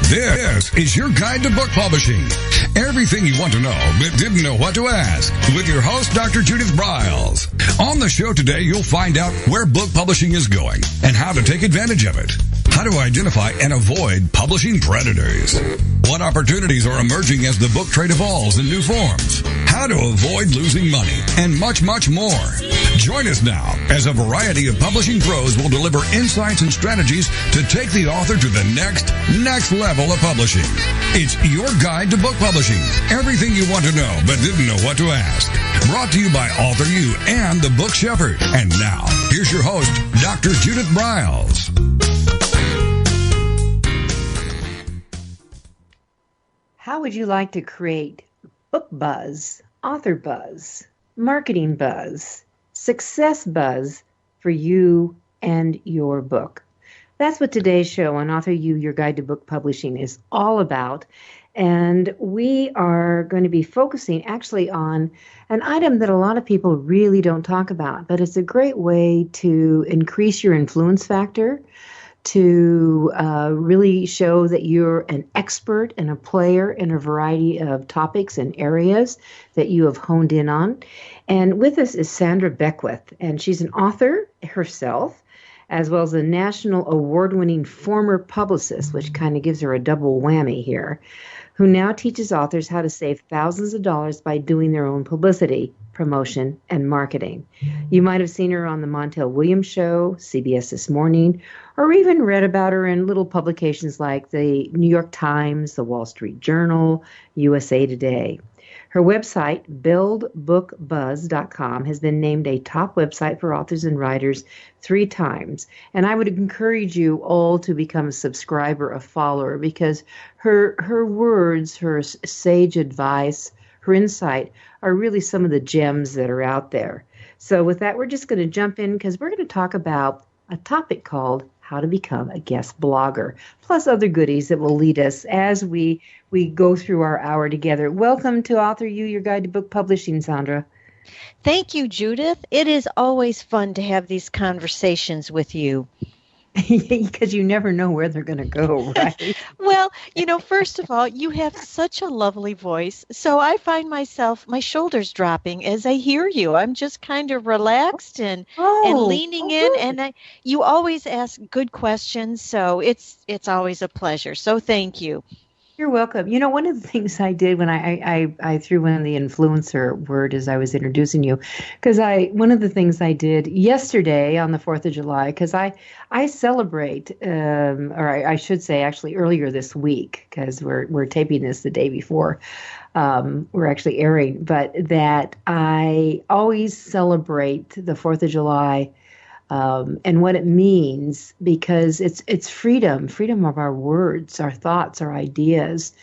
This is your guide to book publishing. Everything you want to know but didn't know what to ask with your host, Dr. Judith Briles. On the show today, you'll find out where book publishing is going and how to take advantage of it. How to identify and avoid publishing predators. What opportunities are emerging as the book trade evolves in new forms. How to avoid losing money and much, much more. Join us now as a variety of publishing pros will deliver insights and strategies to take the author to the next level of publishing. It's your guide to book publishing. Everything you want to know but didn't know what to ask. Brought to you by AuthorU and the Book Shepherd. And now, here's your host, Dr. Judith Briles. How would you like to create book buzz, author buzz, marketing buzz, success buzz for you and your book? That's what today's show on AuthorU-Your Guide to Book Publishing is all about. And we are going to be focusing actually on an item that a lot of people really don't talk about, but it's a great way to increase your influence factor, to really show that you're an expert and a player in a variety of topics and areas that you have honed in on. And with us is Sandra Beckwith, and she's an author herself, as well as a national award-winning former publicist, which kind of gives her a double whammy here, who now teaches authors how to save thousands of dollars by doing their own publicity, promotion, and marketing. You might have seen her on the Montel Williams Show, CBS This Morning, or even read about her in little publications like the New York Times, the Wall Street Journal, USA Today. Her website, buildbookbuzz.com, has been named a top website for authors and writers 3 times. And I would encourage you all to become a subscriber, a follower, because her words, her sage advice, her insight are really some of the gems that are out there. So with that, we're just going to jump in because we're going to talk about a topic called how to become a guest blogger, plus other goodies that will lead us as we go through our hour together. Welcome to AuthorU, Your Guide to Book Publishing, Sandra. Thank you, Judith. It is always fun to have these conversations with you. Because you never know where they're going to go, right? Well, first of all, you have such a lovely voice. So I find myself, my shoulders dropping as I hear you. I'm just kind of relaxed and leaning in. And you always ask good questions. So it's always a pleasure. So thank you. You're welcome. One of the things I did when I threw in the influencer word as I was introducing you, because one of the things I did yesterday on the 4th of July, because I celebrate, or I should say actually earlier this week, because we're taping this the day before we're actually airing, but that I always celebrate the 4th of July and what it means, because it's freedom of our words, our thoughts, our ideas,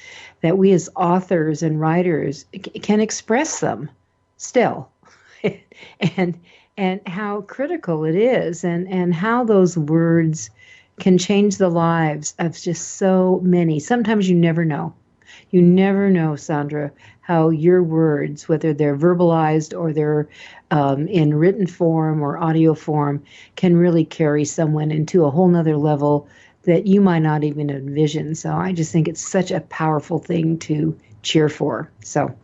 that we as authors and writers can express them still, and how critical it is, and how those words can change the lives of just so many. Sometimes you never know. You never know, Sandra, how your words, whether they're verbalized or they're in written form or audio form, can really carry someone into a whole nother level that you might not even envision. So I just think it's such a powerful thing to cheer for. So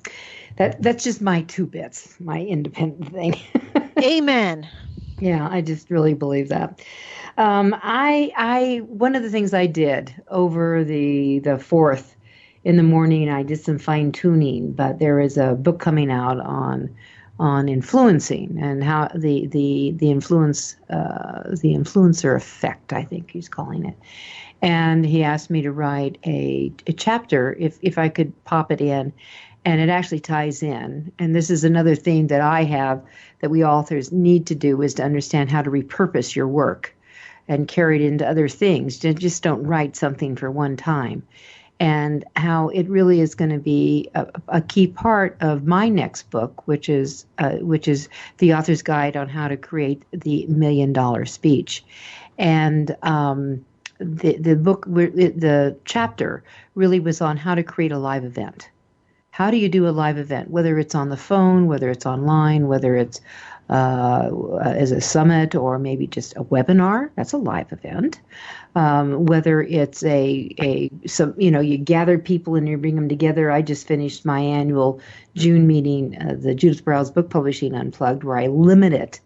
that's just my 2 bits, my independent thing. Amen. Yeah, I just really believe that. I one of the things I did over the 4th in the morning, I did some fine tuning, but there is a book coming out on influencing and how the influencer effect, I think he's calling it. And he asked me to write a chapter if I could pop it in, and it actually ties in. And this is another theme that I have that we authors need to do, is to understand how to repurpose your work and carry it into other things. Just don't write something for one time. And how it really is going to be a key part of my next book, which is the author's guide on how to create the $1 million speech. And the chapter really was on how to create a live event. How do you do a live event, whether it's on the phone, whether it's online, whether it's as a summit or maybe just a webinar. That's a live event. Whether it's you gather people and you bring them together. I just finished my annual June meeting, the Judith Briles Book Publishing Unplugged, where I limit it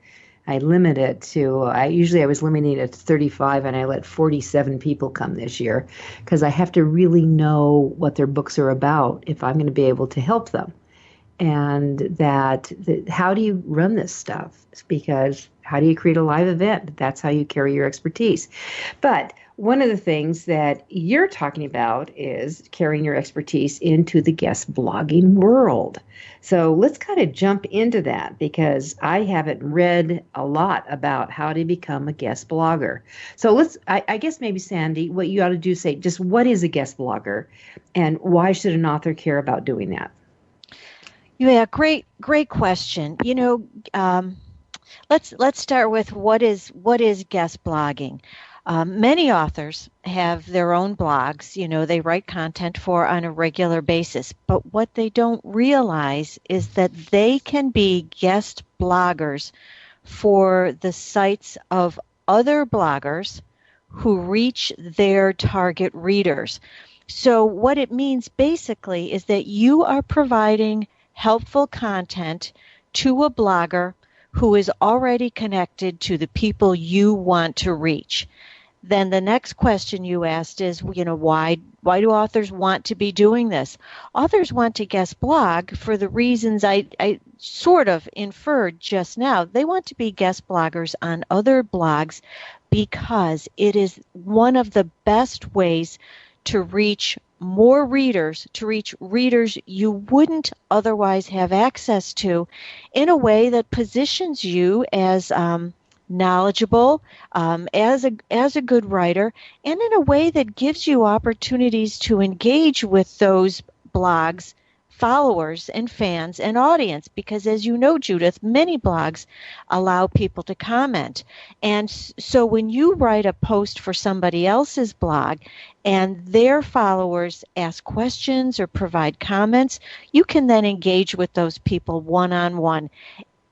to, I was limiting it to 35 and I let 47 people come this year because I have to really know what their books are about if I'm going to be able to help them. And that how do you run this stuff? Because how do you create a live event? That's how you carry your expertise. But one of the things that you're talking about is carrying your expertise into the guest blogging world. So let's kind of jump into that because I haven't read a lot about how to become a guest blogger. So I guess maybe Sandy, what you ought to do is say just what is a guest blogger and why should an author care about doing that? Yeah, great question. Let's start with what is guest blogging. Many authors have their own blogs, they write content for on a regular basis. But what they don't realize is that they can be guest bloggers for the sites of other bloggers who reach their target readers. So what it means basically is that you are providing helpful content to a blogger who is already connected to the people you want to reach. Then the next question you asked is, why do authors want to be doing this? Authors want to guest blog for the reasons I sort of inferred just now. They want to be guest bloggers on other blogs because it is one of the best ways to reach more readers, to reach readers you wouldn't otherwise have access to in a way that positions you as knowledgeable, as a good writer, and in a way that gives you opportunities to engage with those blogs, followers and fans and audience, because as you know, Judith, many blogs allow people to comment. And so when you write a post for somebody else's blog and their followers ask questions or provide comments, you can then engage with those people one-on-one.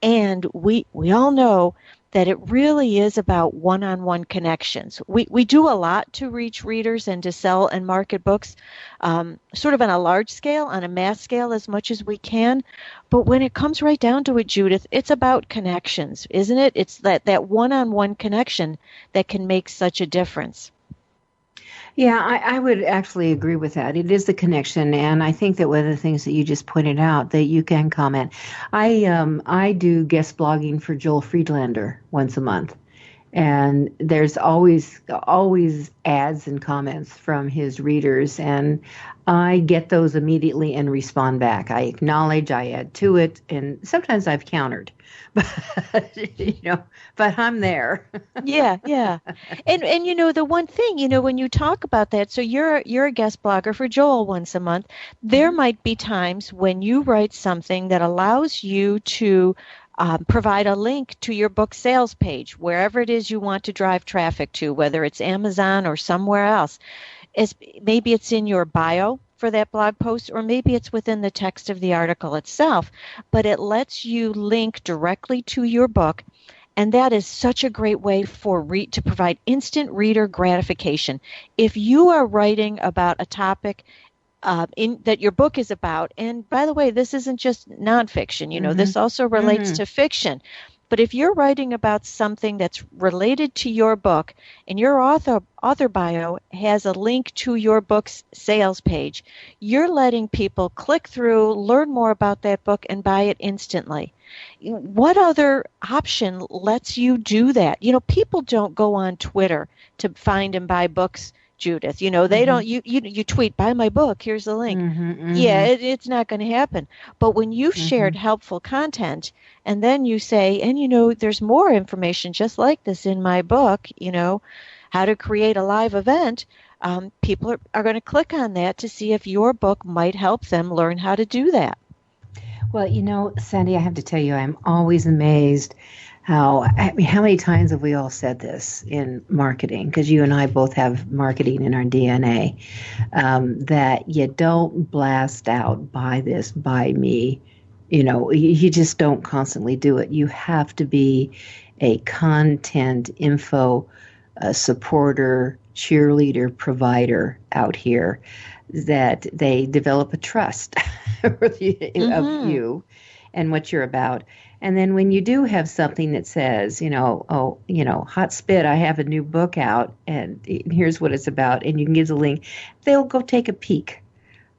And we all know that it really is about one-on-one connections. We do a lot to reach readers and to sell and market books, sort of on a large scale, on a mass scale as much as we can. But when it comes right down to it, Judith, it's about connections, isn't it? It's that one-on-one connection that can make such a difference. Yeah, I would actually agree with that. It is the connection, and I think that one of the things that you just pointed out that you can comment. I do guest blogging for Joel Friedlander once a month, and there's always ads and comments from his readers, and I get those immediately and respond back. I acknowledge, I add to it, and sometimes I've countered, but but I'm there. Yeah. And the one thing, when you talk about that, so you're a guest blogger for Joel once a month, there might be times when you write something that allows you to provide a link to your book sales page, wherever it is you want to drive traffic to, whether it's Amazon or somewhere else. Maybe it's in your bio for that blog post, or maybe it's within the text of the article itself, but it lets you link directly to your book. And that is such a great way to provide instant reader gratification. If you are writing about a topic that your book is about, and by the way, this isn't just nonfiction, this also relates to fiction. But if you're writing about something that's related to your book and your author bio has a link to your book's sales page, you're letting people click through, learn more about that book, and buy it instantly. What other option lets you do that? People don't go on Twitter to find and buy books, Judith. They don't, you tweet, buy my book, here's the link. Yeah, it's not going to happen. But when you've shared helpful content, and then you say, and there's more information just like this in my book, how to create a live event, people are going to click on that to see if your book might help them learn how to do that. Well, Sandy, I have to tell you, I'm always amazed how many times have we all said this in marketing, because you and I both have marketing in our DNA, that you don't blast out, buy this, buy me, you just don't constantly do it. You have to be a content info supporter, cheerleader, provider out here, that they develop a trust of you and what you're about. And then when you do have something that says, hot spit, I have a new book out and here's what it's about, and you can give the link, they'll go take a peek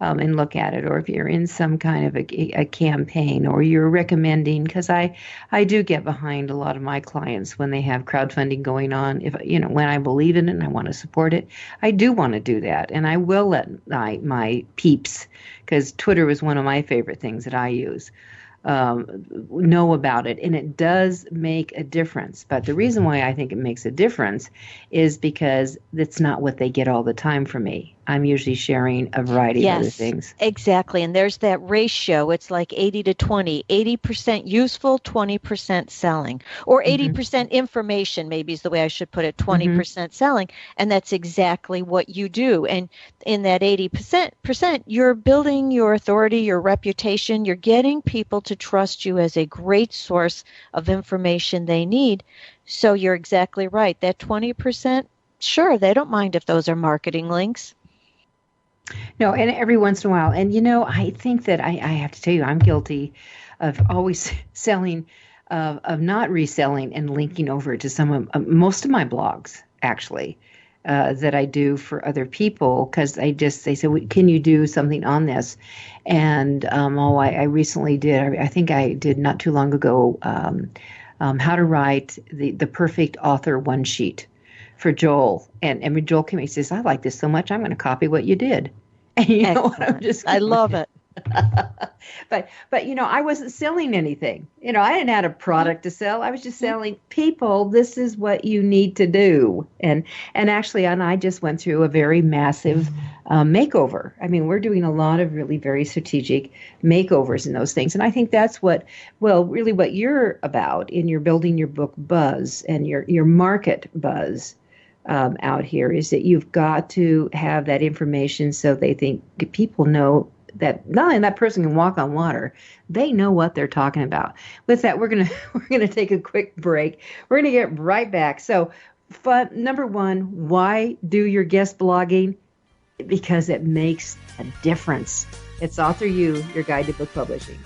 and look at it. Or if you're in some kind of a campaign, or you're recommending, because I do get behind a lot of my clients when they have crowdfunding going on. If when I believe in it and I want to support it, I do want to do that, and I will let my peeps, because Twitter is one of my favorite things that I use, know about it, and it does make a difference. But the reason why I think it makes a difference is because it's not what they get all the time from me. I'm usually sharing a variety of other things. Exactly. And there's that ratio. It's like 80 to 20, 80% useful, 20% selling, or 80% information, maybe is the way I should put it, 20% selling. And that's exactly what you do. And in that 80%, you're building your authority, your reputation. You're getting people to trust you as a great source of information they need. So you're exactly right. That 20%, sure, they don't mind if those are marketing links. No, and every once in a while. And, I think that I have to tell you, I'm guilty of always selling, of not reselling and linking over to some of most of my blogs, actually, that I do for other people, because they said, can you do something on this? And I recently did. I think I did not too long ago, how to write the perfect author one sheet for Joel. And Joel came and says, I like this so much, I'm going to copy what you did. And you know what? I love it. But I wasn't selling anything. I didn't have a product to sell. I was just selling people, this is what you need to do. And actually, I just went through a very massive makeover. I mean, we're doing a lot of really very strategic makeovers in those things. And I think that's what you're about in your building your book buzz and your market buzz. Out here, is that you've got to have that information so they think people know that not only that person can walk on water, they know what they're talking about. With that, we're gonna take a quick break. We're gonna get right back. So, number one, why do your guest blogging? Because it makes a difference. It's AuthorU, your guide to book publishing.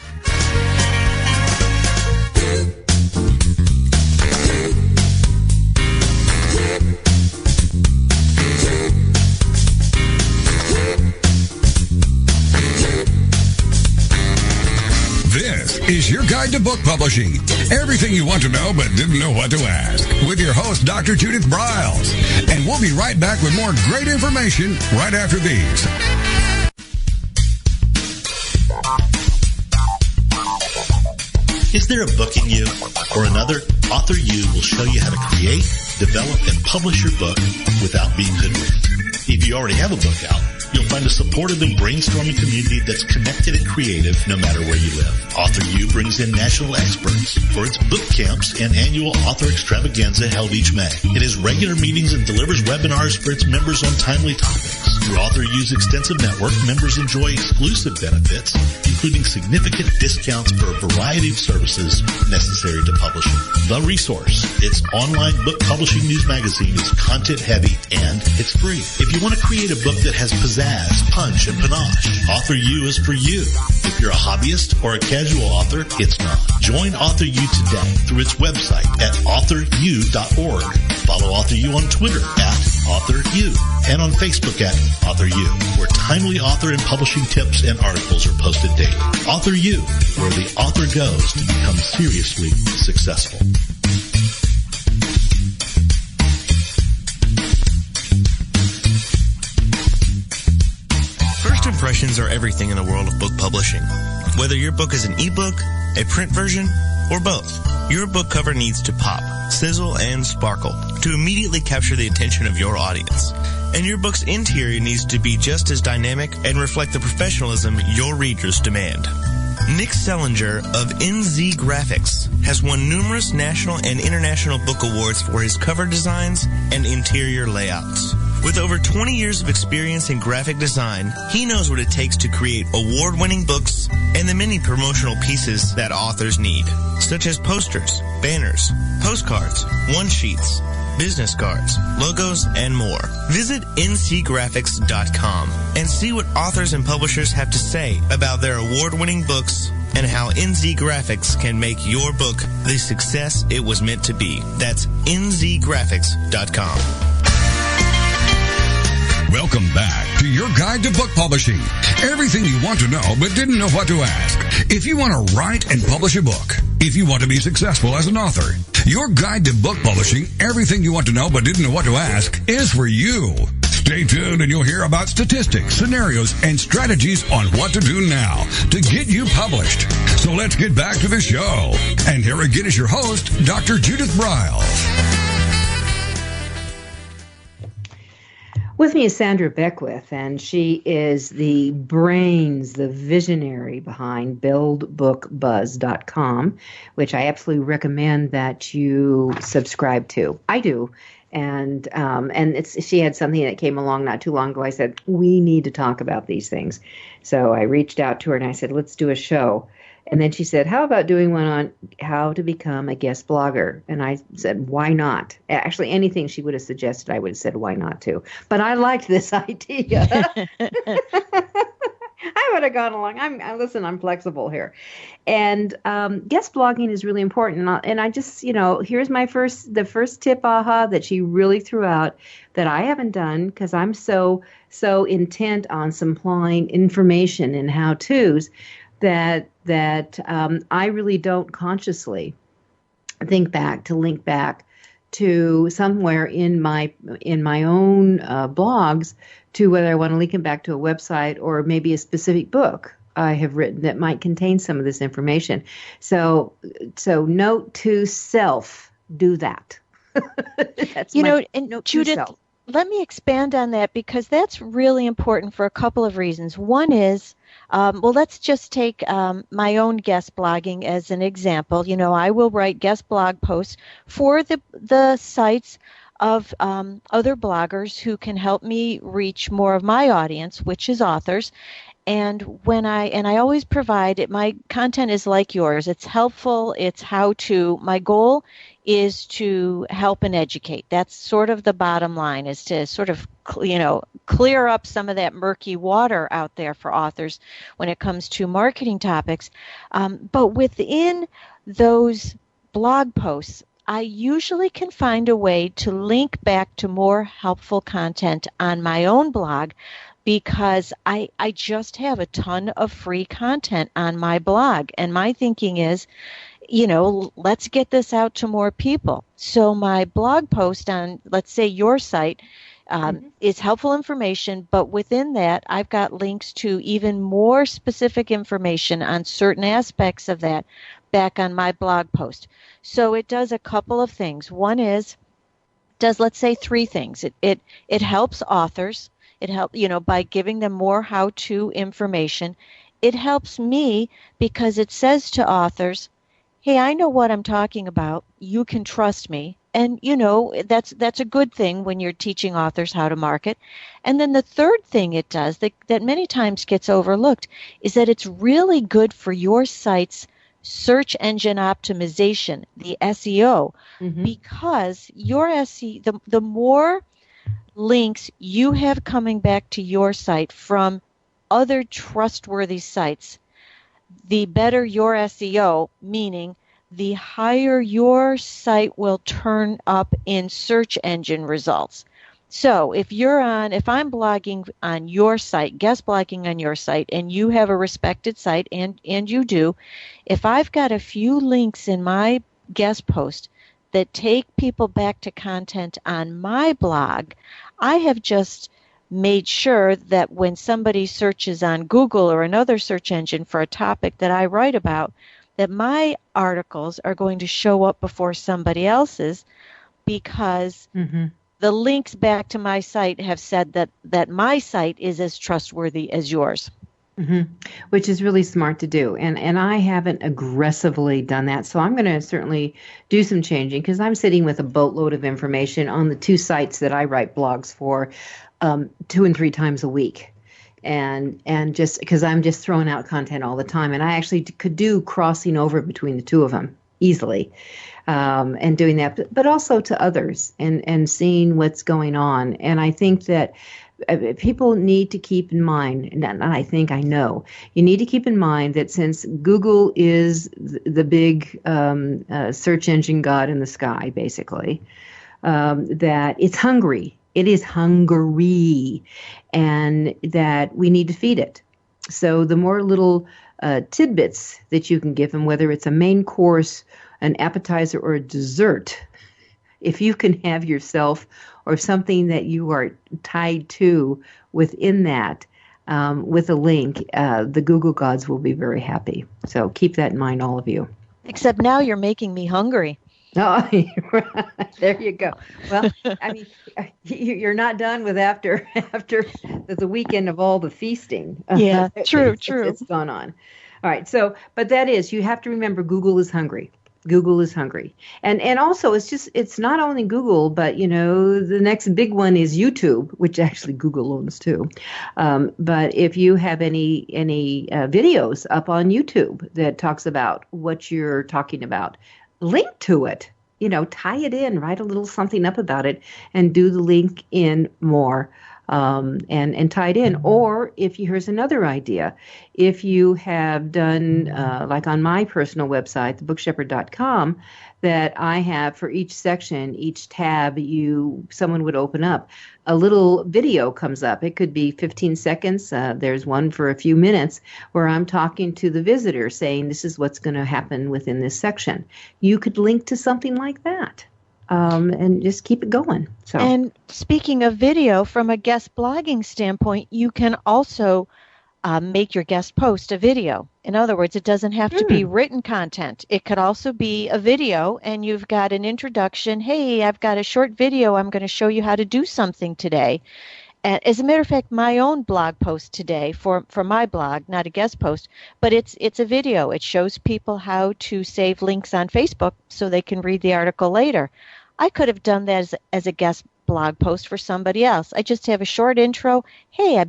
This is your guide to book publishing. Everything you want to know but didn't know what to ask. With your host, Dr. Judith Briles. And we'll be right back with more great information right after these. Is there a book in you or another? AuthorU will show you how to create, develop, and publish your book without being hoodwinked. If you already have a book out, you'll find a supportive and brainstorming community that's connected and creative no matter where you live. AuthorU brings in national experts for its book camps and annual author extravaganza held each May. It has regular meetings and delivers webinars for its members on timely topics. Through AuthorU's extensive network, members enjoy exclusive benefits, including significant discounts for a variety of services necessary to publishing. The Resource, its online book publishing news magazine, is content-heavy and it's free. If you want to create a book that has pizzazz, punch, and panache, AuthorU is for you. If you're a hobbyist or a casual author, it's not. Join AuthorU today through its website at AuthorU.org. Follow AuthorU on Twitter at AuthorU and on Facebook at AuthorU, where timely author and publishing tips and articles are posted daily. AuthorU, where the author goes to become seriously successful. First impressions are everything in the world of book publishing. Whether your book is an ebook, a print version, or both, your book cover needs to pop, sizzle, and sparkle to immediately capture the attention of your audience. And your book's interior needs to be just as dynamic and reflect the professionalism your readers demand. Nick Sellinger of NZ Graphics has won numerous national and international book awards for his cover designs and interior layouts. With over 20 years of experience in graphic design, he knows what it takes to create award-winning books and the many promotional pieces that authors need, such as posters, banners, postcards, one-sheets, business cards, logos, and more. Visit ncgraphics.com and see what authors and publishers have to say about their award-winning books and how NZ Graphics can make your book the success it was meant to be. That's nzgraphics.com. Welcome back to your guide to book publishing. Everything you want to know but didn't know what to ask. If you want to write and publish a book, if you want to be successful as an author, your guide to book publishing, everything you want to know but didn't know what to ask, is for you. Stay tuned and you'll hear about statistics, scenarios, and strategies on what to do now to get you published. So let's get back to the show. And here again is your host, Dr. Judith Briles. With me is Sandra Beckwith, and she is the brains, the visionary behind BuildBookBuzz.com, which I absolutely recommend that you subscribe to. I do. And she had something that came along not too long ago. I said, we need to talk about these things. So I reached out to her and I said, let's do a show. And then she said, how about doing one on how to become a guest blogger? And I said, why not? Actually, anything she would have suggested, I would have said, why not to? But I liked this idea. I would have gone along. I'm flexible here. And guest blogging is really important. And I just, here's the first tip, that she really threw out that I haven't done because I'm so intent on supplying information and how-tos that I really don't consciously link back to somewhere in my own blogs to whether I want to link them back to a website or maybe a specific book I have written that might contain some of this information. So note to self, do that. That's and Judith, let me expand on that because that's really important for a couple of reasons. One is, let's just take my own guest blogging as an example. I will write guest blog posts for the sites of other bloggers who can help me reach more of my audience, which is authors. And I always provide it. My content is like yours. It's helpful. It's how to. My goal is to help and educate. That's sort of the bottom line, is to sort of, clear up some of that murky water out there for authors when it comes to marketing topics. But within those blog posts, I usually can find a way to link back to more helpful content on my own blog because I just have a ton of free content on my blog. And my thinking is, let's get this out to more people. So my blog post on, let's say, your site is helpful information, but within that, I've got links to even more specific information on certain aspects of that back on my blog post. So it does a couple of things. One is, let's say, three things. It helps authors. It helps, by giving them more how-to information. It helps me because it says to authors, hey, I know what I'm talking about. You can trust me. And, that's a good thing when you're teaching authors how to market. And then the third thing it does that many times gets overlooked is that it's really good for your site's search engine optimization, the SEO, because your SEO, the more links you have coming back to your site from other trustworthy sites, the better your SEO, meaning the higher your site will turn up in search engine results. So if I'm blogging on your site, guest blogging on your site, and you have a respected site, and you do, if I've got a few links in my guest post that take people back to content on my blog, I have just made sure that when somebody searches on Google or another search engine for a topic that I write about, that my articles are going to show up before somebody else's because the links back to my site have said that my site is as trustworthy as yours. Which is really smart to do. And I haven't aggressively done that. So I'm going to certainly do some changing because I'm sitting with a boatload of information on the 2 sites that I write blogs for 2 and 3 times a week. And just because I'm just throwing out content all the time. And I actually could do crossing over between the 2 of them easily and doing that, but also to others and seeing what's going on. And I think that people need to keep in mind, and I know, you need to keep in mind that since Google is the big search engine god in the sky, basically, that it's hungry. It is hungry, and that we need to feed it. So the more little tidbits that you can give them, whether it's a main course, an appetizer, or a dessert, if you can have yourself or something that you are tied to within that with a link, the Google gods will be very happy. So keep that in mind, all of you. Except now you're making me hungry. Oh, there you go. Well, I mean, you're not done with after the weekend of all the feasting. Yeah, true. It's gone on. All right. So, but that is, you have to remember, Google is hungry. Google is hungry. And also it's not only Google, but the next big one is YouTube, which actually Google owns too. But if you have any videos up on YouTube that talks about what you're talking about, link to it, tie it in, write a little something up about it and do the link in more. And tie it in. Or here's another idea. If you have done, like on my personal website, thebookshepherd.com, that I have for each section, each tab someone would open up, a little video comes up. It could be 15 seconds. There's one for a few minutes where I'm talking to the visitor saying, this is what's going to happen within this section. You could link to something like that. And just keep it going. So. And speaking of video, from a guest blogging standpoint, you can also make your guest post a video. In other words, it doesn't have to be written content. It could also be a video, and you've got an introduction. Hey, I've got a short video. I'm going to show you how to do something today. And as a matter of fact, my own blog post today for my blog, not a guest post, but it's a video. It shows people how to save links on Facebook so they can read the article later. I could have done that as a guest blog post for somebody else. I just have a short intro. Hey, I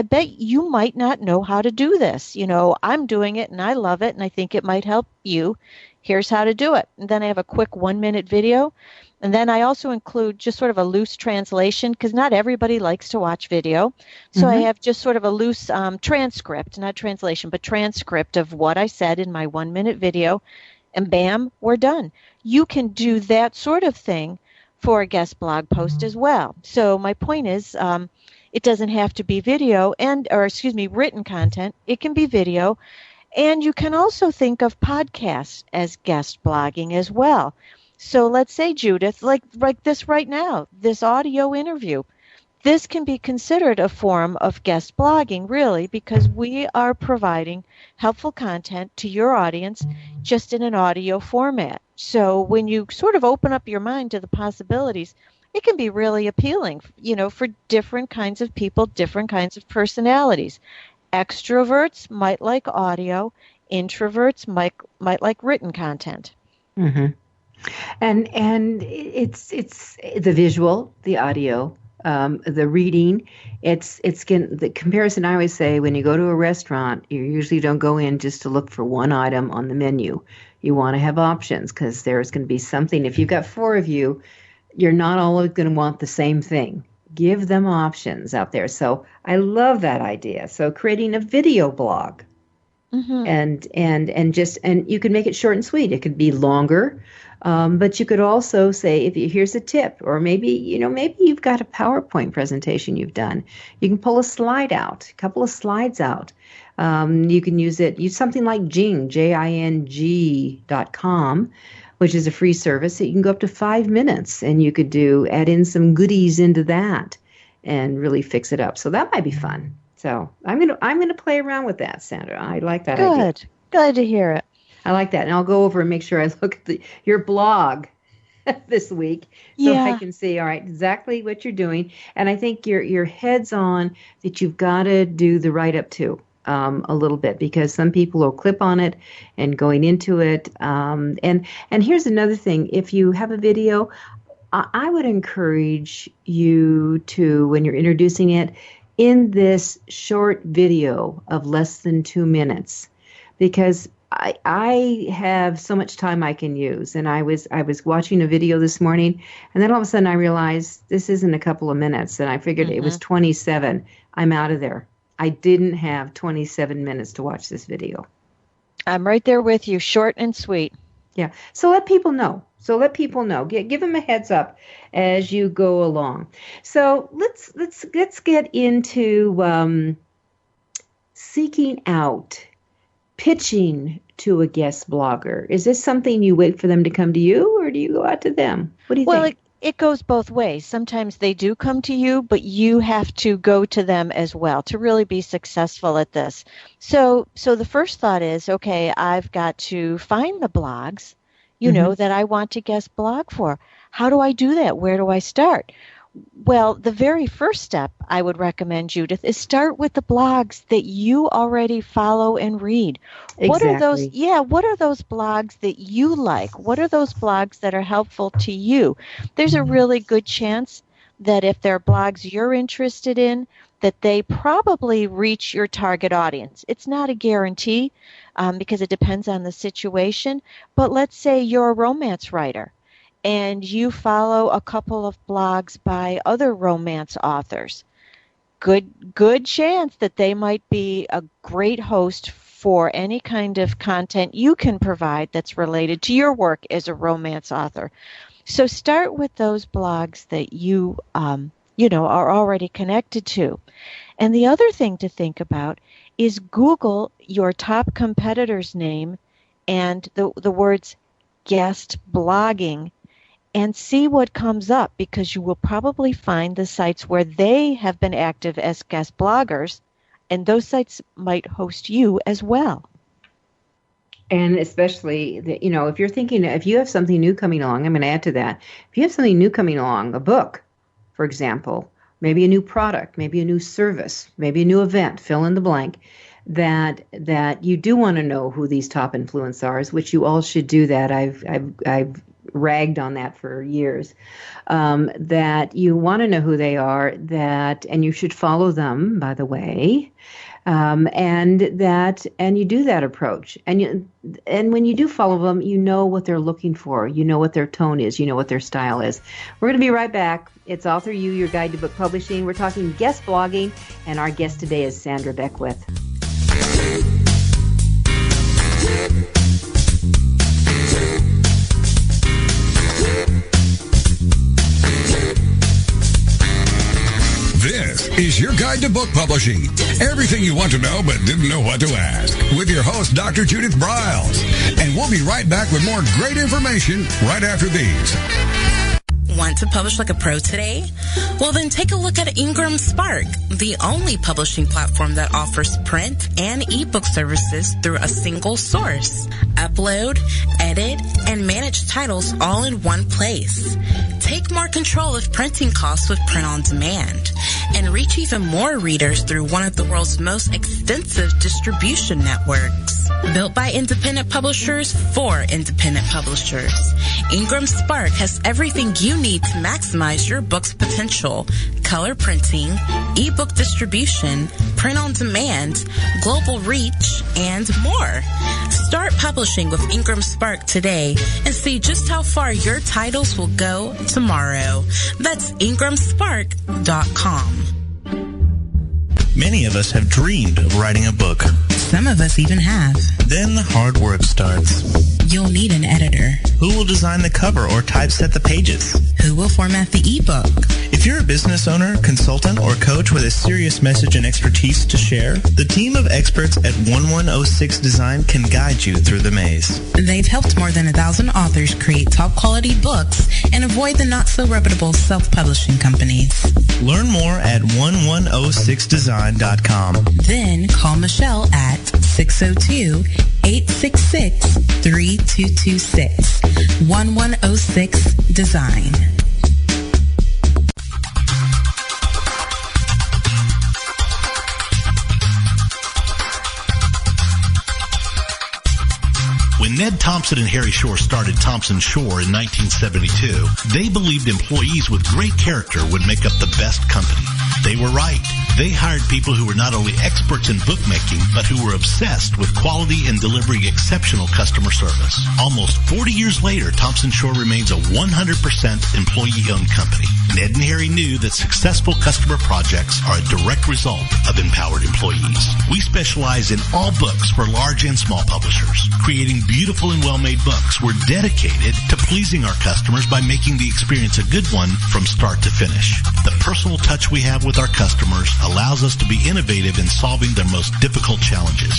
bet you might not know how to do this. I'm doing it and I love it and I think it might help you. Here's how to do it. And then I have a quick 1-minute video. And then I also include just sort of a loose translation because not everybody likes to watch video. So I have just sort of a loose transcript, not translation, but transcript of what I said in my 1-minute video. And bam, we're done. You can do that sort of thing for a guest blog post as well. So my point is, it doesn't have to be video written content. It can be video. And you can also think of podcasts as guest blogging as well. So let's say, Judith, like this right now, this audio interview, this can be considered a form of guest blogging, really, because we are providing helpful content to your audience just in an audio format. So when you sort of open up your mind to the possibilities, it can be really appealing, for different kinds of people, different kinds of personalities. Extroverts might like audio. Introverts might like written content. Mm-hmm. And it's the visual, the audio, the reading. It's the comparison. I always say, when you go to a restaurant, you usually don't go in just to look for one item on the menu. You want to have options because there's going to be something. If you've got 4 of you, you're not all going to want the same thing. Give them options out there. So I love that idea. So creating a video blog. And you can make it short and sweet. It could be longer, but you could also say, here's a tip, or maybe you've got a PowerPoint presentation you've done. You can pull a couple of slides out. You can use something like Jing, JING.com, which is a free service. You can go up to 5 minutes, and you could add in some goodies into that and really fix it up. So that might be fun. So I'm gonna play around with that, Sandra. I like that idea. Good. Glad to hear it. I like that, and I'll go over and make sure I look at your blog this week so I can see, all right, exactly what you're doing. And I think your head's on that you've got to do the write-up too. a little bit, because some people will clip on it and going into it. And here's another thing. If you have a video, I would encourage you to, when you're introducing it, in this short video of less than 2 minutes, because I have so much time I can use. And I was watching a video this morning, and then all of a sudden I realized this isn't a couple of minutes, and I figured it was 27. I'm out of there. I didn't have 27 minutes to watch this video. I'm right there with you, short and sweet. Yeah. So let people know. Give them a heads up as you go along. So let's get into seeking out, pitching to a guest blogger. Is this something you wait for them to come to you, or do you go out to them? What do you think? Well, it goes both ways. Sometimes they do come to you, but you have to go to them as well to really be successful at this. So the first thought is, okay, I've got to find the blogs, that I want to guest blog for. How do I do that? Where do I start? Well, the very first step I would recommend, Judith, is start with the blogs that you already follow and read. Exactly. What are those blogs that you like? What are those blogs that are helpful to you? There's a really good chance that if they're blogs you're interested in, that they probably reach your target audience. It's not a guarantee because it depends on the situation. But let's say you're a romance writer and you follow a couple of blogs by other romance authors. Good chance that they might be a great host for any kind of content you can provide that's related to your work as a romance author. So start with those blogs that you are already connected to. And the other thing to think about is Google your top competitor's name and the words guest blogging and see what comes up, because you will probably find the sites where they have been active as guest bloggers, and those sites might host you as well. And especially, if you're thinking, if you have something new coming along, I'm going to add to that. If you have something new coming along, a book, for example, maybe a new product, maybe a new service, maybe a new event, fill in the blank, that you do want to know who these top influencers are, which you all should do that. I've ragged on that for years, that you want to know who they are, and you should follow them, by the way, and you do that approach, and when you do follow them, you know what they're looking for, you know what their tone is, you know what their style is. We're going to be right back. It's AuthorU, your guide to book publishing. We're talking guest blogging, and our guest today is Sandra Beckwith. This is your guide to book publishing. Everything you want to know but didn't know what to ask. With your host, Dr. Judith Briles. And we'll be right back with more great information right after these. Want to publish like a pro today? Well, then take a look at Ingram Spark, the only publishing platform that offers print and ebook services through a single source. Upload, edit, and manage titles all in one place. Take more control of printing costs with print on demand, and reach even more readers through one of the world's most extensive distribution networks. Built by independent publishers for independent publishers, Ingram Spark has everything you need to maximize your book's potential: color printing, ebook distribution, print on demand, global reach, and more. Start publishing with Ingram Spark today and see just how far your titles will go tomorrow. That's ingramspark.com. Many of us have dreamed of writing a book. Some of us even have. Then the hard work starts. You'll need an editor. Who will design the cover or typeset the pages? Who will format the ebook? If you're a business owner, consultant, or coach with a serious message and expertise to share, the team of experts at 1106 Design can guide you through the maze. They've helped more than 1,000 authors create top-quality books and avoid the not-so-reputable self-publishing companies. Learn more at 1106design.com. Then call Michelle at 602-866-3226. 1106 Design. When Ned Thompson and Harry Shore started Thompson Shore in 1972, they believed employees with great character would make up the best company. They were right. They hired people who were not only experts in bookmaking, but who were obsessed with quality and delivering exceptional customer service. Almost 40 years later, Thompson Shore remains a 100% employee-owned company. Ned and Harry knew that successful customer projects are a direct result of empowered employees. We specialize in all books for large and small publishers. Creating beautiful and well-made books, we're dedicated to pleasing our customers by making the experience a good one from start to finish. The personal touch we have with our customers allows us to be innovative in solving their most difficult challenges.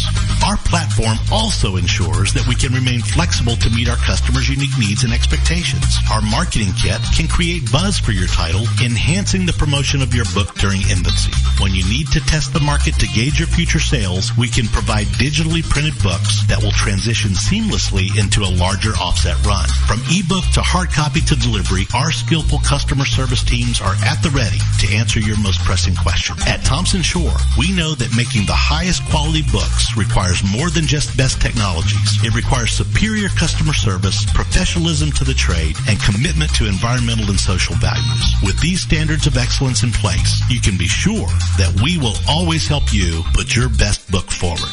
Our platform also ensures that we can remain flexible to meet our customers' unique needs and expectations. Our marketing kit can create buzz for your title, enhancing the promotion of your book during infancy. When you need to test the market to gauge your future sales, we can provide digitally printed books that will transition seamlessly into a larger offset run. From ebook to hard copy to delivery, our skillful customer service teams are at the ready to answer your most pressing question. At Thompson Shore, we know that making the highest quality books requires more than just best technologies. It requires superior customer service, professionalism to the trade, and commitment to environmental and social values. With these standards of excellence in place, you can be sure that we will always help you put your best book forward.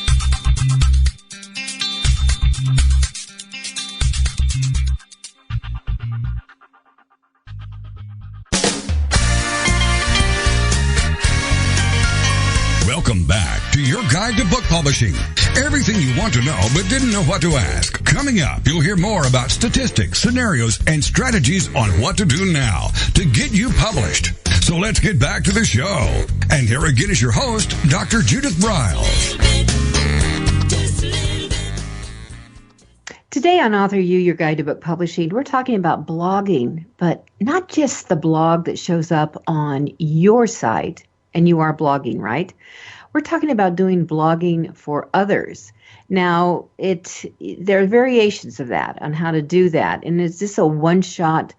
Welcome back to your guide to book publishing. Everything you want to know but didn't know what to ask. Coming up, you'll hear more about statistics, scenarios, and strategies on what to do now to get you published. So let's get back to the show. And here again is your host, Dr. Judith Briles. Today on AuthorU-Your Guide to Book Publishing, we're talking about blogging, but not just the blog that shows up on your site, and you are blogging, right? We're talking about doing blogging for others. Now, there are variations of that on how to do that, and is this a one-shot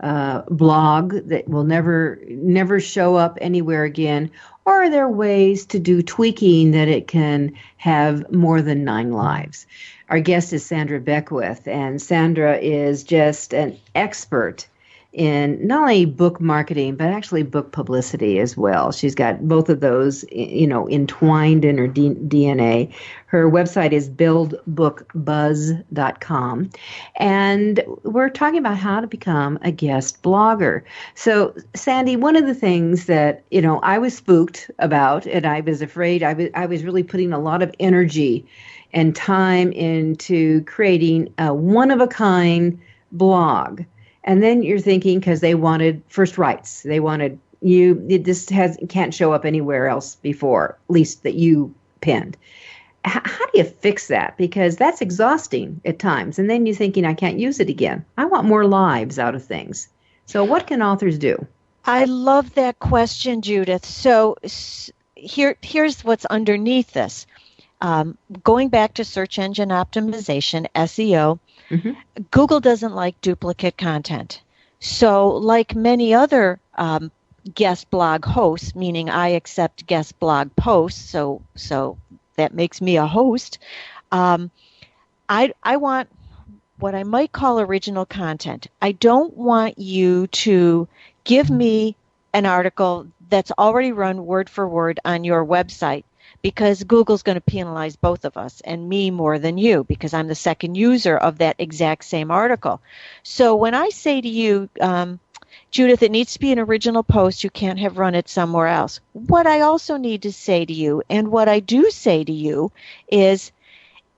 blog that will never show up anywhere again, or are there ways to do tweaking that it can have more than 9 lives? Our guest is Sandra Beckwith, and Sandra is just an expert in not only book marketing, but actually book publicity as well. She's got both of those, entwined in her DNA. Her website is buildbookbuzz.com. And we're talking about how to become a guest blogger. So, Sandy, one of the things that, I was spooked about, and I was afraid, I was really putting a lot of energy and time into creating a one-of-a-kind blog. And then you're thinking, because they wanted first rights, they wanted can't show up anywhere else before, at least that you penned. How do you fix that? Because that's exhausting at times. And then you're thinking, I can't use it again. I want more lives out of things. So what can authors do? I love that question, Judith. So here's what's underneath this. Going back to search engine optimization, SEO, mm-hmm. Google doesn't like duplicate content. So like many other guest blog hosts, meaning I accept guest blog posts, so that makes me a host, I want what I might call original content. I don't want you to give me an article that's already run word for word on your website, because Google's going to penalize both of us, and me more than you, because I'm the second user of that exact same article. So when I say to you, Judith, it needs to be an original post, you can't have run it somewhere else. What I also need to say to you, and what I do say to you, is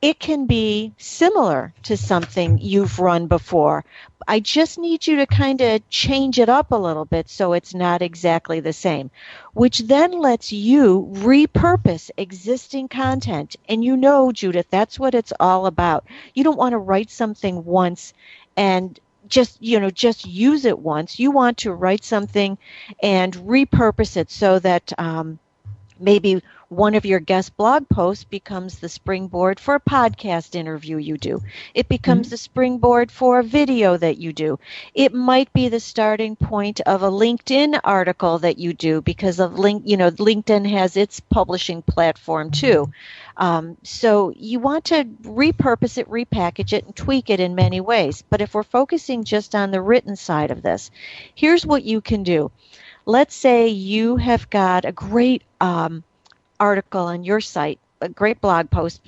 it can be similar to something you've run before. I just need you to kind of change it up a little bit so it's not exactly the same, which then lets you repurpose existing content. And Judith, that's what it's all about. You don't want to write something once and just use it once. You want to write something and repurpose it so that Maybe one of your guest blog posts becomes the springboard for a podcast interview you do. It becomes the springboard for a video that you do. It might be the starting point of a LinkedIn article that you do because of LinkedIn has its publishing platform too. So you want to repurpose it, repackage it, and tweak it in many ways. But if we're focusing just on the written side of this, here's what you can do. Let's say you have got a great article on your site, a great blog post,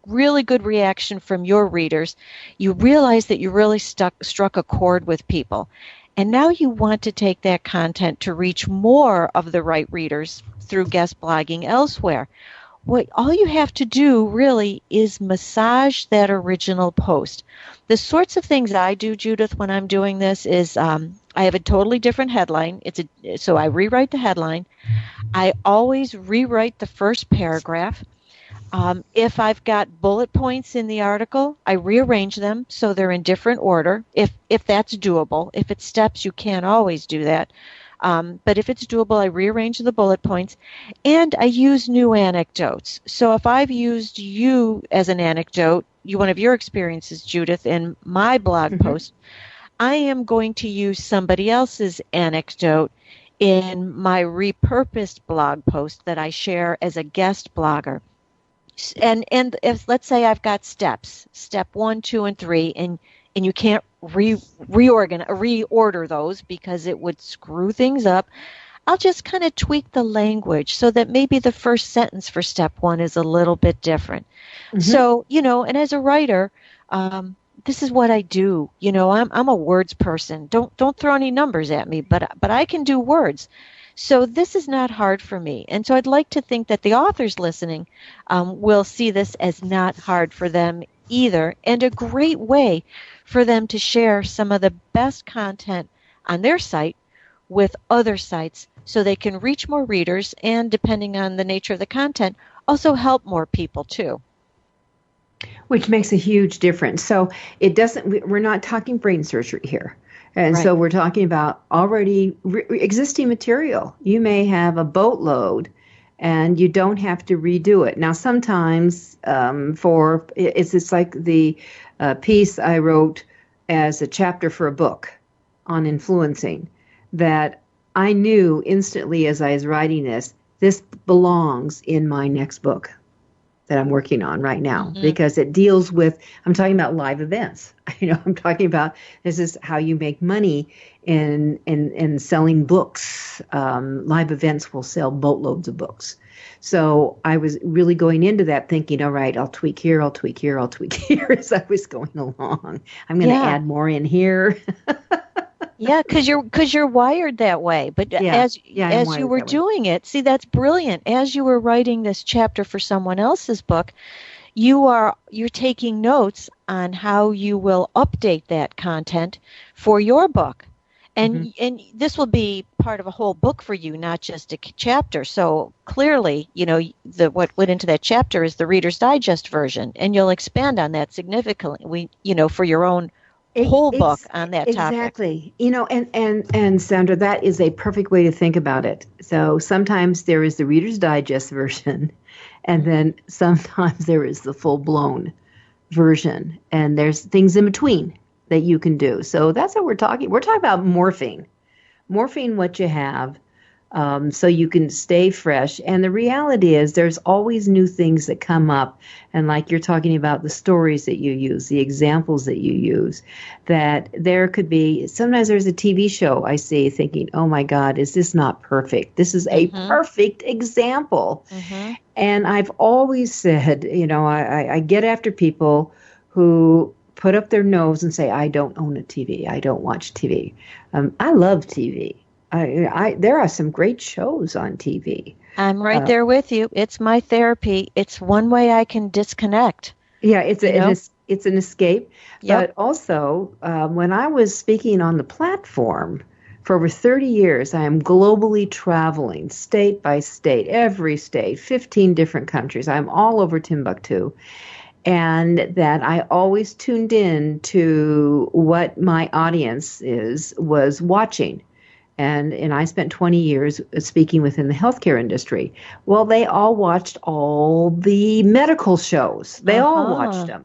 really good reaction from your readers. You realize that you really struck a chord with people. And now you want to take that content to reach more of the right readers through guest blogging elsewhere. All you have to do really is massage that original post. The sorts of things I do, Judith, when I'm doing this is I have a totally different headline. So I rewrite the headline. I always rewrite the first paragraph. If I've got bullet points in the article, I rearrange them so they're in different order. If that's doable. If it's steps, you can't always do that. But if it's doable, I rearrange the bullet points, and I use new anecdotes. So if I've used you as an anecdote, one of your experiences, Judith, in my blog post, I am going to use somebody else's anecdote in my repurposed blog post that I share as a guest blogger. And if, let's say I've got steps, step 1, 2, and 3, and you can't reorder those because it would screw things up, I'll just kind of tweak the language so that maybe the first sentence for step 1 is a little bit different. So, and as a writer, this is what I do. I'm a words person. Don't throw any numbers at me, but I can do words. So this is not hard for me. And so I'd like to think that the authors listening will see this as not hard for them either, and a great way for them to share some of the best content on their site with other sites so they can reach more readers and, depending on the nature of the content, also help more people too. Which makes a huge difference. So we're not talking brain surgery here. And so we're talking about already existing material. You may have a boatload and you don't have to redo it. Now, sometimes it's like the piece I wrote as a chapter for a book on influencing that I knew instantly as I was writing this belongs in my next book that I'm working on right now, because it deals with, I'm talking about live events. I'm talking about, this is how you make money in selling books. Live events will sell boatloads of books. So I was really going into that thinking, all right, I'll tweak here, I'll tweak here, I'll tweak here as I was going along. I'm going to add more in here. Yeah, because you're wired that way. But as you were doing it, see, that's brilliant. As you were writing this chapter for someone else's book, you're taking notes on how you will update that content for your book. And this will be part of a whole book for you, not just a chapter. So clearly, what went into that chapter is the Reader's Digest version, and you'll expand on that significantly, for your own whole book on that topic. Exactly. And Sandra, that is a perfect way to think about it. So sometimes there is the Reader's Digest version, and then sometimes there is the full-blown version, and there's things in between that you can do. So that's what we're talking. We're talking about morphing what you have, so you can stay fresh. And the reality is there's always new things that come up. And like you're talking about the stories that you use, the examples that you use, that there could be, sometimes there's a TV show I see thinking, oh my God, is this not perfect? This is a perfect example. And I've always said, I get after people who put up their nose and say, I don't own a TV. I don't watch TV. I love TV. There are some great shows on TV. I'm right there with you. It's my therapy. It's one way I can disconnect. Yeah, it's an escape. Yep. But also, when I was speaking on the platform for over 30 years, I am globally traveling, state by state, every state, 15 different countries. I'm all over Timbuktu. And that I always tuned in to what my audience was watching. And I spent 20 years speaking within the healthcare industry. Well, they all watched all the medical shows. They all watched them.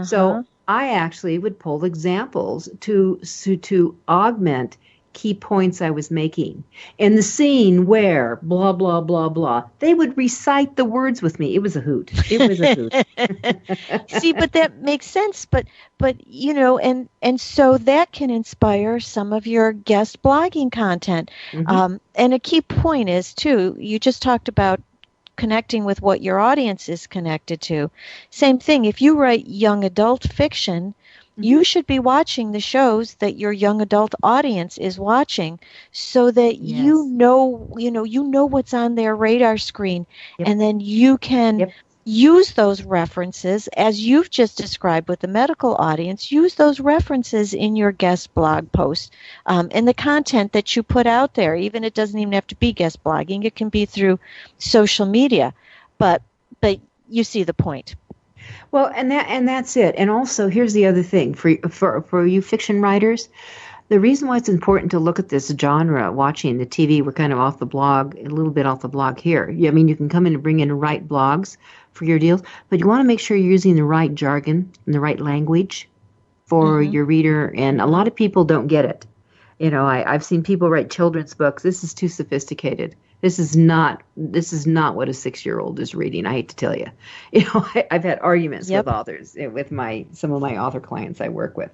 So I actually would pull examples to augment key points I was making. In the scene where blah, blah, blah, blah, they would recite the words with me. It was a hoot. It was a hoot. See, but that makes sense. But you know, and so that can inspire some of your guest blogging content. And a key point is, too, you just talked about connecting with what your audience is connected to. Same thing. If you write young adult fiction, you should be watching the shows that your young adult audience is watching, so that you know what's on their radar screen, and then you can use those references, as you've just described with the medical audience. Use those references in your guest blog post, and the content that you put out there. Even it doesn't even have to be guest blogging; it can be through social media. But you see the point. Well, and that's it. And also, here's the other thing for you fiction writers. The reason why it's important to look at this genre, watching the TV, we're kind of off the blog, a little bit off the blog here. I mean, you can come in and bring in and write blogs for your deals, but you want to make sure you're using the right jargon and the right language for your reader. And a lot of people don't get it. You know, I've seen people write children's books. This is too sophisticated. This is not what a 6-year-old is reading. I hate to tell you. You know, I've had arguments with authors, with some of my author clients I work with.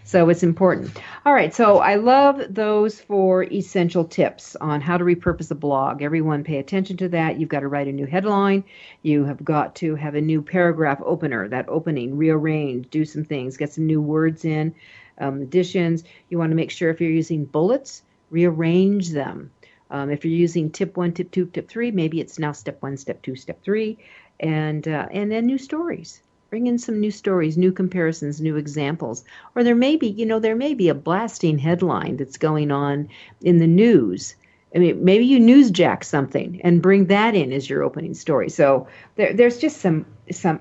So it's important. All right. So I love those 4 essential tips on how to repurpose a blog. Everyone pay attention to that. You've got to write a new headline. You have got to have a new paragraph opener, that opening, rearrange, do some things, get some new words in, additions. You want to make sure if you're using bullets, rearrange them. If you're using tip 1, tip 2, tip 3, maybe it's now step 1, step 2, step 3, and then new stories. Bring in some new stories, new comparisons, new examples. Or there may be a blasting headline that's going on in the news. I mean, maybe you newsjack something and bring that in as your opening story. So there's just some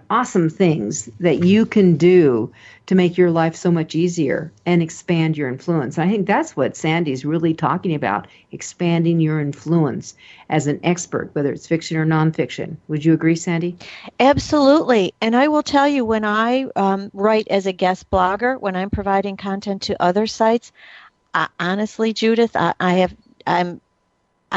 awesome things that you can do to make your life so much easier and expand your influence. And I think that's what Sandy's really talking about, expanding your influence as an expert, whether it's fiction or nonfiction. Would you agree, Sandy? Absolutely. And I will tell you, when I write as a guest blogger, when I'm providing content to other sites, honestly, Judith, I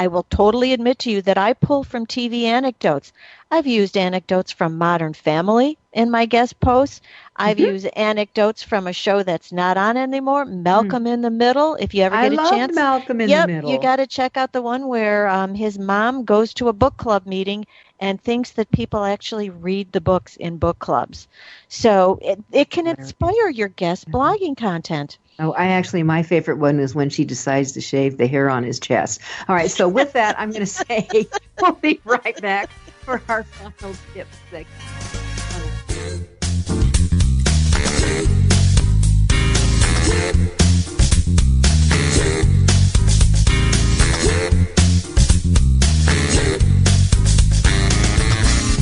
will totally admit to you that I pull from TV anecdotes. I've used anecdotes from Modern Family in my guest posts. I've used anecdotes from a show that's not on anymore, Malcolm in the Middle. If you ever get a chance. I love Malcolm in the Middle. You got to check out the one where his mom goes to a book club meeting and thinks that people actually read the books in book clubs. So it can inspire your guest blogging content. Oh, my favorite one is when she decides to shave the hair on his chest. All right, so with that, I'm going to say we'll be right back for our final tips segment.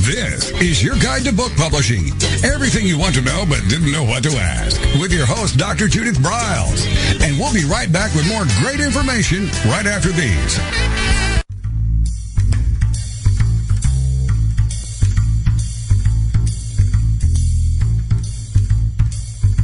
This is your guide to book publishing. Everything you want to know but didn't know what to ask. With your host, Dr. Judith Briles. And we'll be right back with more great information right after these.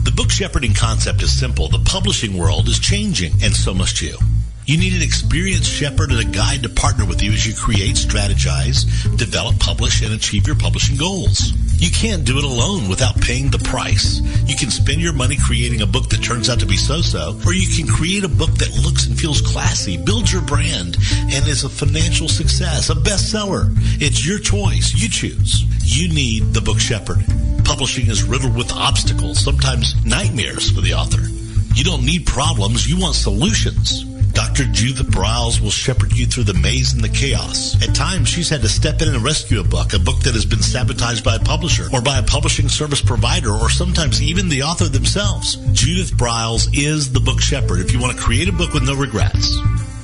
The book shepherding concept is simple. The publishing world is changing, and so must you. You need an experienced shepherd and a guide to partner with you as you create, strategize, develop, publish, and achieve your publishing goals. You can't do it alone without paying the price. You can spend your money creating a book that turns out to be so-so, or you can create a book that looks and feels classy, builds your brand, and is a financial success, a bestseller. It's your choice. You choose. You need the book shepherd. Publishing is riddled with obstacles, sometimes nightmares for the author. You don't need problems. You want solutions. Dr. Judith Briles will shepherd you through the maze and the chaos. At times, she's had to step in and rescue a book that has been sabotaged by a publisher or by a publishing service provider, or sometimes even the author themselves. Judith Briles is the book shepherd. If you want to create a book with no regrets,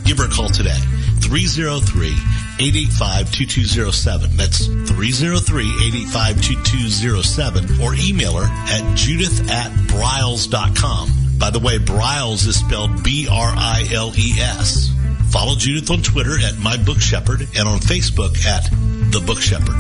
give her a call today. 303-885-2207. That's 303-885-2207. Or email her at judith@briles.com. By the way, Briles is spelled B-R-I-L-E-S. Follow Judith on Twitter at MyBookShepherd and on Facebook at The Book Shepherd.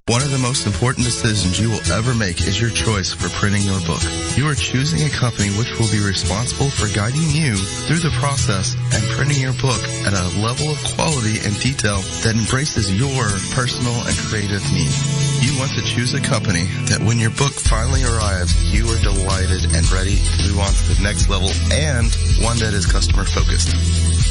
One of the most important decisions you will ever make is your choice for printing your book. You are choosing a company which will be responsible for guiding you through the process and printing your book at a level of quality and detail that embraces your personal and creative needs. You want to choose a company that when your book finally arrives, you are delighted and ready to move on to the next level, and one that is customer focused.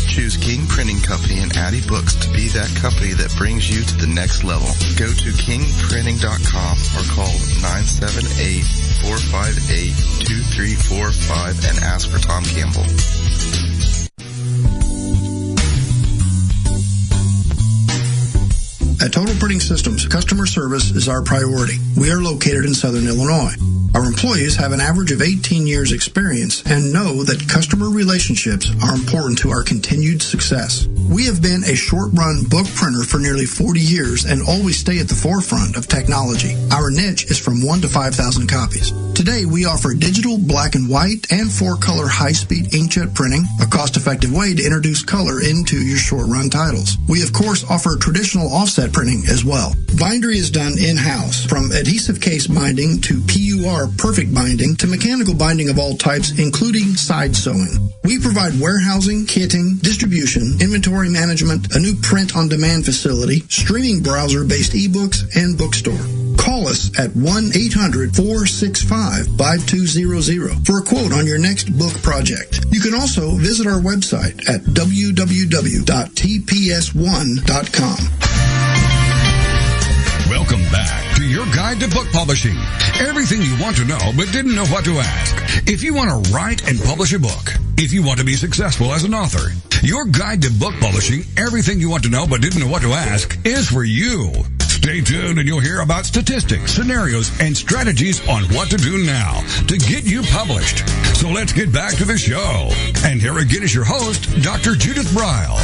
Choose King Printing Company and Addy Books to be that company that brings you to the next level. Go to kingprinting.com or call 978-458-2345 and ask for Tom Campbell. At Total Printing Systems, customer service is our priority. We are located in Southern Illinois. Our employees have an average of 18 years experience and know that customer relationships are important to our continued success. We have been a short-run book printer for nearly 40 years and always stay at the forefront of technology. Our niche is from 1 to 5,000 copies. Today, we offer digital, black and white, and 4-color high-speed inkjet printing, a cost-effective way to introduce color into your short-run titles. We, of course, offer traditional offset printing as well. Bindery is done in-house, from adhesive case binding to PUR perfect binding to mechanical binding of all types, including side sewing. We provide warehousing, kitting, distribution, inventory management, a new print-on-demand facility, streaming browser-based ebooks, and bookstore. Call us at 1-800-465-5200 for a quote on your next book project. You can also visit our website at www.tps1.com. Welcome back to your guide to book publishing. Everything you want to know but didn't know what to ask. If you want to write and publish a book, if you want to be successful as an author, your guide to book publishing, everything you want to know but didn't know what to ask, is for you. Stay tuned and you'll hear about statistics, scenarios, and strategies on what to do now to get you published. So let's get back to the show. And here again is your host, Dr. Judith Briles.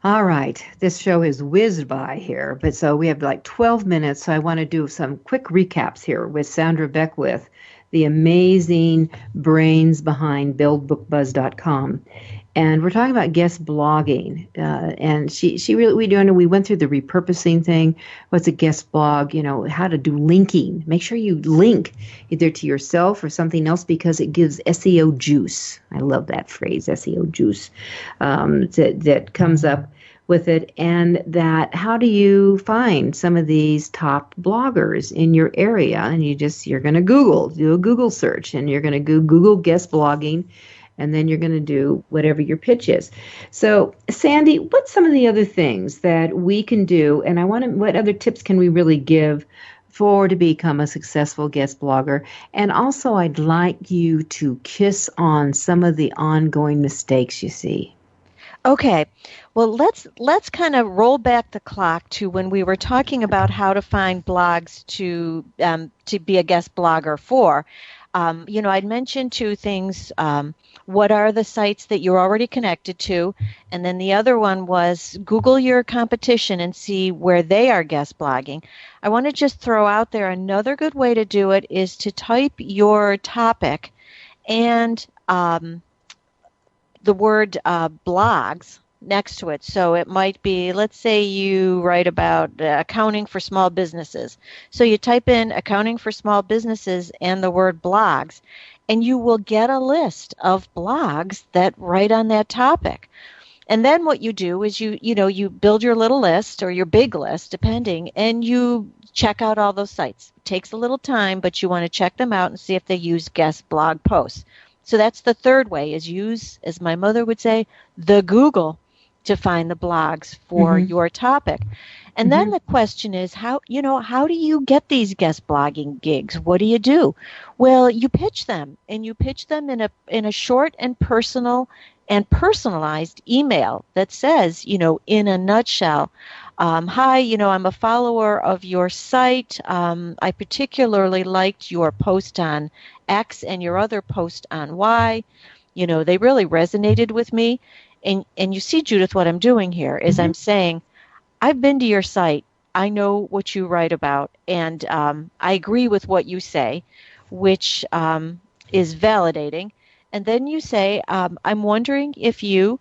All right, this show has whizzed by here, but so we have like 12 minutes, so I want to do some quick recaps here with Sandra Beckwith, the amazing brains behind buildbookbuzz.com. And we're talking about guest blogging, and we went through the repurposing thing. What's a guest blog? You know, how to do linking. Make sure you link either to yourself or something else because it gives SEO juice. I love that phrase, SEO juice, that comes up with it. And that, how do you find some of these top bloggers in your area? And you're going to do a Google search, and you're going to Google guest blogging. And then you're going to do whatever your pitch is. So, Sandy, what's some of the other things that we can do? And what other tips can we really give to become a successful guest blogger? And also, I'd like you to kiss on some of the ongoing mistakes you see. Okay. Well, let's kind of roll back the clock to when we were talking about how to find blogs to be a guest blogger for. I'd mentioned two things. What are the sites that you're already connected to? And then the other one was Google your competition and see where they are guest blogging. I want to just throw out there another good way to do it is to type your topic and the word blogs next to it. So it might be, let's say you write about accounting for small businesses. So you type in accounting for small businesses and the word blogs, and you will get a list of blogs that write on that topic. And then what you do is you build your little list or your big list, depending, and you check out all those sites. It takes a little time, but you want to check them out and see if they use guest blog posts. So that's the third way, is use, as my mother would say, the Google to find the blogs for your topic. And then the question is, how do you get these guest blogging gigs? What do you do? Well, you pitch them, and you pitch them in a short and personalized email that says, in a nutshell, hi, I'm a follower of your site. I particularly liked your post on X and your other post on Y. They really resonated with me. And you see, Judith, what I'm doing here is I'm saying, I've been to your site. I know what you write about, and I agree with what you say, which is validating. And then you say, I'm wondering if you,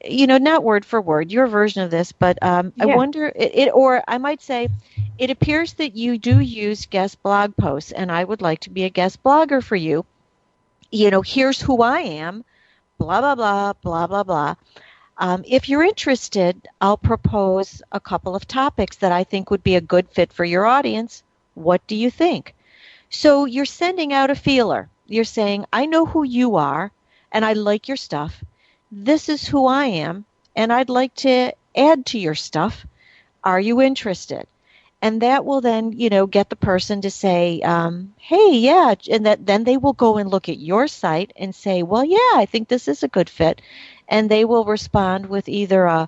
not word for word, your version of this, but I wonder, or I might say, it appears that you do use guest blog posts, and I would like to be a guest blogger for you. Here's who I am, blah, blah, blah, blah, blah, blah. If you're interested, I'll propose a couple of topics that I think would be a good fit for your audience. What do you think? So you're sending out a feeler. You're saying, I know who you are, and I like your stuff. This is who I am, and I'd like to add to your stuff. Are you interested? And that will then, get the person to say, hey, yeah. And then they will go and look at your site and say, well, yeah, I think this is a good fit. And they will respond with either a,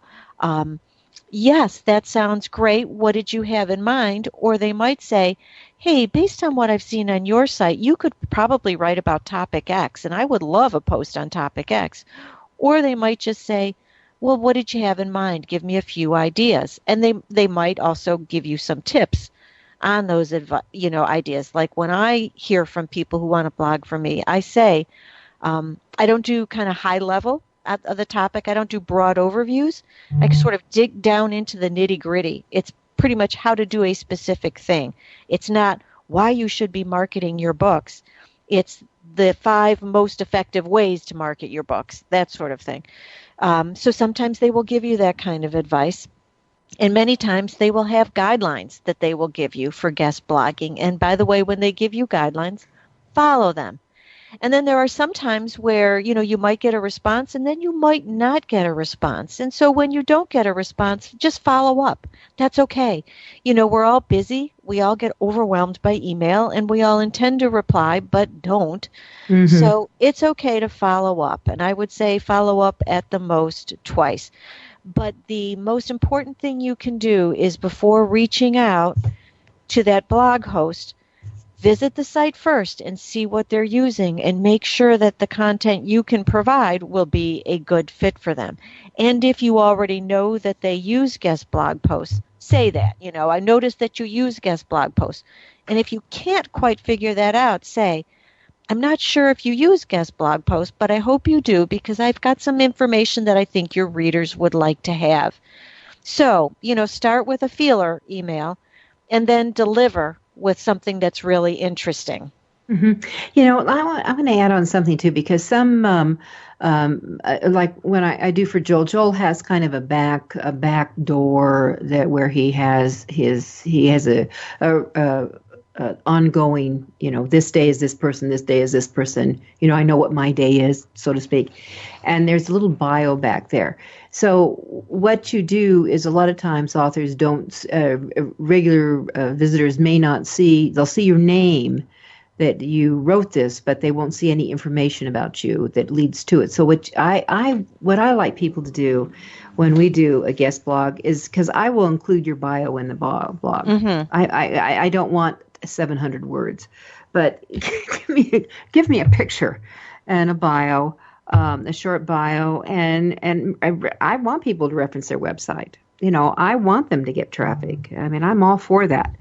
yes, that sounds great. What did you have in mind? Or they might say, hey, based on what I've seen on your site, you could probably write about topic X, and I would love a post on topic X. Or they might just say, well, what did you have in mind? Give me a few ideas. And they might also give you some tips on those ideas. Like when I hear from people who want to blog for me, I say, I don't do kind of high level of the topic. I don't do broad overviews. I sort of dig down into the nitty gritty. It's pretty much how to do a specific thing. It's not why you should be marketing your books. It's the 5 most effective ways to market your books, that sort of thing. So sometimes they will give you that kind of advice. And many times they will have guidelines that they will give you for guest blogging. And by the way, when they give you guidelines, follow them. And then there are some times where, you might get a response and then you might not get a response. And so when you don't get a response, just follow up. That's okay. We're all busy. We all get overwhelmed by email and we all intend to reply, but don't. Mm-hmm. So it's okay to follow up. And I would say follow up at the most twice. But the most important thing you can do is before reaching out to that blog host, visit the site first and see what they're using and make sure that the content you can provide will be a good fit for them. And if you already know that they use guest blog posts, say that. I noticed that you use guest blog posts. And if you can't quite figure that out, say, I'm not sure if you use guest blog posts, but I hope you do because I've got some information that I think your readers would like to have. So, start with a feeler email and then deliver with something that's really interesting. Mm-hmm. I'm going to add on something too, because some, like when I do for Joel has kind of a back door that where he has a ongoing, this day is this person, this day is this person. I know what my day is, so to speak. And there's a little bio back there. So what you do is a lot of times authors don't, regular visitors may not see, they'll see your name that you wrote this, but they won't see any information about you that leads to it. So what I like people to do when we do a guest blog is, because I will include your bio in the blog. Mm-hmm. I don't want 700 words, but give me a picture and a bio, a short bio, and I want people to reference their website. I want them to get traffic. I mean, I'm all for that.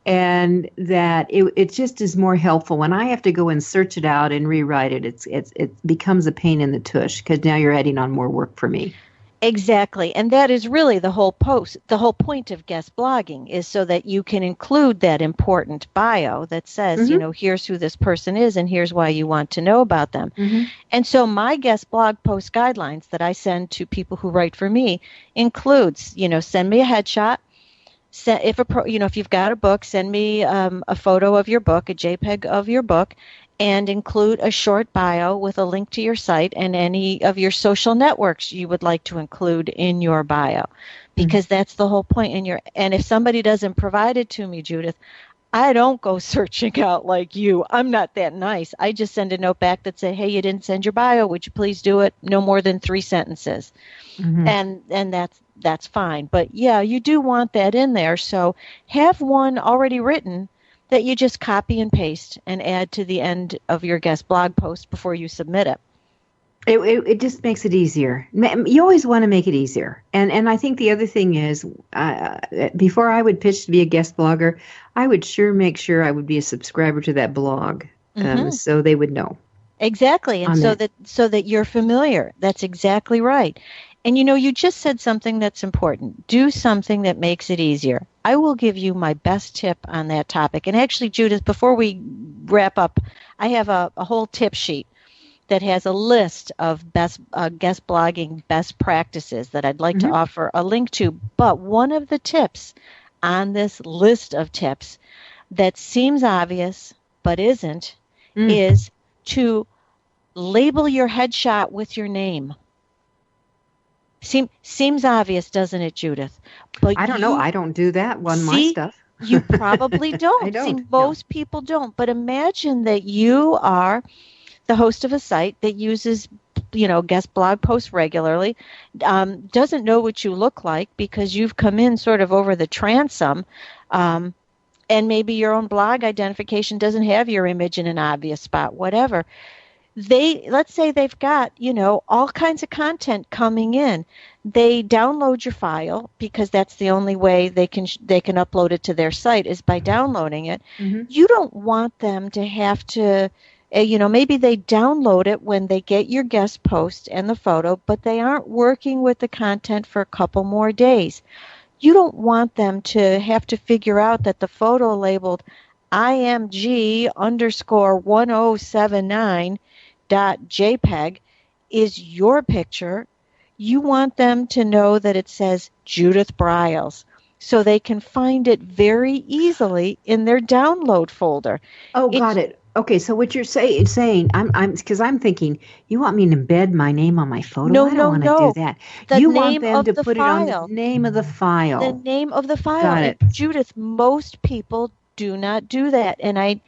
And that it just is more helpful when I have to go and search it out and rewrite it. It becomes a pain in the tush because now you're adding on more work for me. Exactly. And that is really the whole point of guest blogging is so that you can include that important bio that says, mm-hmm. Here's who this person is and here's why you want to know about them. Mm-hmm. And so my guest blog post guidelines that I send to people who write for me includes, send me a headshot. If you've got a book, send me a photo of your book, a JPEG of your book, and include a short bio with a link to your site and any of your social networks you would like to include in your bio, because mm-hmm. that's the whole point. And if somebody doesn't provide it to me, Judith, I don't go searching out like you. I'm not that nice. I just send a note back that say, hey, you didn't send your bio. Would you please do it? No more than 3 sentences. Mm-hmm. And that's fine. But yeah, you do want that in there. So have one already written that you just copy and paste and add to the end of your guest blog post before you submit it. It just makes it easier. You always want to make it easier. And I think the other thing is, before I would pitch to be a guest blogger, I would make sure I would be a subscriber to that blog, so they would know. Exactly, and so that you're familiar. That's exactly right. And you just said something that's important. Do something that makes it easier. I will give you my best tip on that topic. And actually, Judith, before we wrap up, I have a whole tip sheet that has a list of best guest blogging best practices that I'd like to offer a link to. But one of the tips on this list of tips that seems obvious but isn't is to label your headshot with your name. Seems obvious, doesn't it, Judith? But I don't know. I don't do that on my stuff. You probably don't. I don't. Most people don't. But imagine that you are the host of a site that uses, guest blog posts regularly, doesn't know what you look like because you've come in sort of over the transom, and maybe your own blog identification doesn't have your image in an obvious spot, whatever. Let's say they've got, all kinds of content coming in. They download your file because that's the only way they can upload it to their site is by downloading it. You don't want them to have to, maybe they download it when they get your guest post and the photo, but they aren't working with the content for a couple more days. You don't want them to have to figure out that the photo labeled IMG_1079.jpg is your picture. You want them to know that it says Judith Briles, so they can find it very easily in their download folder. Oh, got it. Okay, so what you're saying, I'm thinking, you want me to embed my name on my photo? No, I don't want to do that. You want them to put it on the name of the file. The name of the file. Got it. Judith, most people do not do that, and I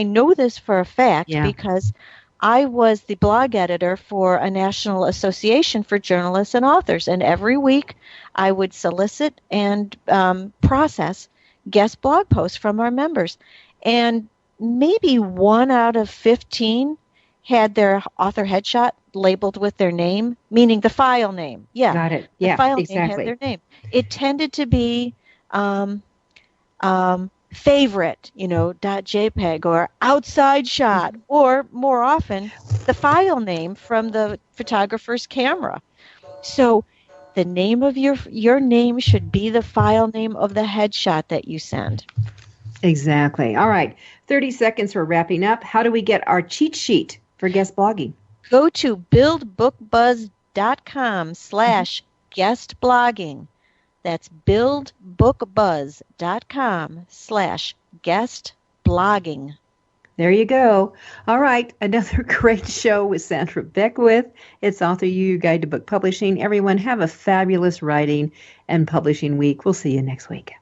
know this for a fact because I was the blog editor for a national association for journalists and authors, and every week I would solicit and process guest blog posts from our members, and maybe 1 out of 15 had their author headshot labeled with their name, meaning the file name. Yeah, got it. Yeah, the file exactly. name had their name. It tended to be favorite, .jpg or outside shot, or more often the file name from the photographer's camera. So the name of your name should be the file name of the headshot that you send. Exactly. All right. 30 seconds, we're wrapping up. How do we get our cheat sheet for guest blogging? Go to buildbookbuzz.com/guest blogging. That's buildbookbuzz.com/guest blogging. There you go. All right. Another great show with Sandra Beckwith. It's AuthorU, Guide to Book Publishing. Everyone have a fabulous writing and publishing week. We'll see you next week.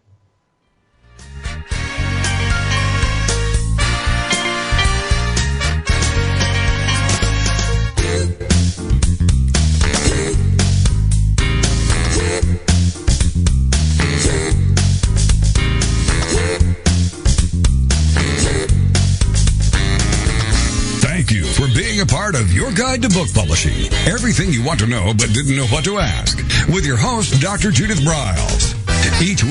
Being a part of your guide to book publishing. Everything you want to know but didn't know what to ask. With your host, Dr. Judith Briles. Each